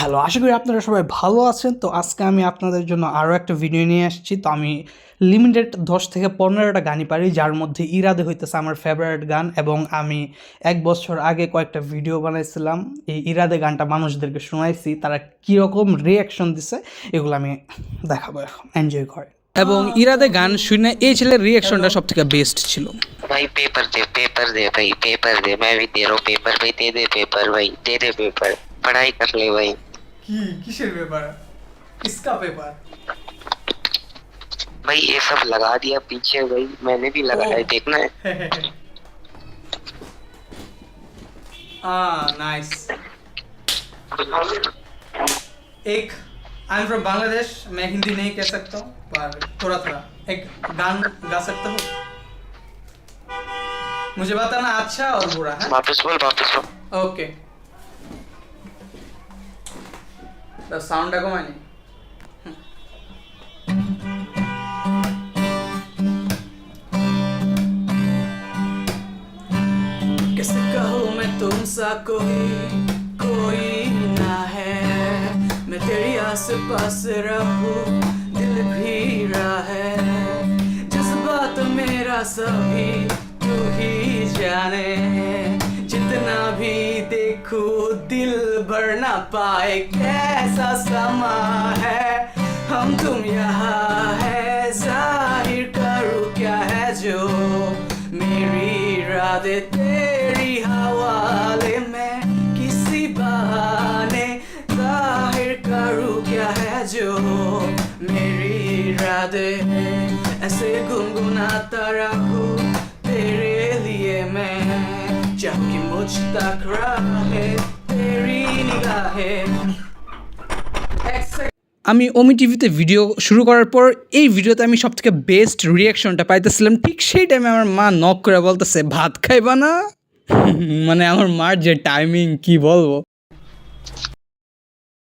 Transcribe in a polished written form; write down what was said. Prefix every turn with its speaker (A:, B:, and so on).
A: Hello, আশা করি আপনারা সবাই ভালো আছেন। তো আজকে আমি আপনাদের জন্য আরও একটা ভিডিও নিয়ে আসছি। তো আমি লিমিটেড 10 থেকে 15টা গানই পারি, যার মধ্যে ইরাদে হইতেছে আমার ফেভারিট গান। এবং আমি 1 বছর আগে কয়েকটা ভিডিও বানাইছিলাম, এই ইরাদে গানটা মানুষদেরকে শোনাইছি, তারা কীরকম রিয়াকশন দিছে এগুলো আমি দেখাবো, এখন এনজয় করে। এবং ইরাদে গান শুনে এই ছেলের রিয়াকশনটা সব থেকে বেস্ট ছিল।
B: भाई पेपर दे भाई पेपर दे, मैं भी दे रहा हूँ पेपर भाई, दे पेपर भाई, दे पेपर, पढ़ाई कर ले भाई।
A: किसের পেপার? किसका पेपर?
B: भाई ये सब लगा दिया पीछे भाई, मैंने भी लगाया है, देखना है।
A: नाइस। एक आई एम फ्रॉम बांग्लादेश, मैं हिंदी नहीं कह सकता हूँ पर थोड़ा थोड़ा एक गान गा सकता हूँ। मुझे बताना अच्छा और बुरा है।
B: वापस बोल
A: ओके, तो साउंड को माने कैसे कहूँ मैं तुमसा कोई ना है, मैं तेरी आस पास रहूं दिल भी रहा है, जज्बात मेरा सभी तू ही जाने, जितना भी देखूं दिल भर ना पाए, कैसा समा है हम तुम यहाँ है, जाहिर करूँ क्या है जो मेरी इरादे तेरी हवाले में, किसी बहाने जाहिर करूँ क्या है जो मेरी इरादे, ऐसे गुनगुनाता रहूं तेरे लिए मैं, जब कि मुझ तक रहे तेरी निगाहें। আমি ওমি টিভিতে ভিডিও শুরু করার পর এই ভিডিওতে আমি সবথেকে বেস্ট রিয়াকশনটা পাইতেছিলাম। ঠিক সেই টাইমে আমার মা নক করে বলতেছে, ভাত খাইবা না? মানে আমার মার যে টাইমিং কি বলবো।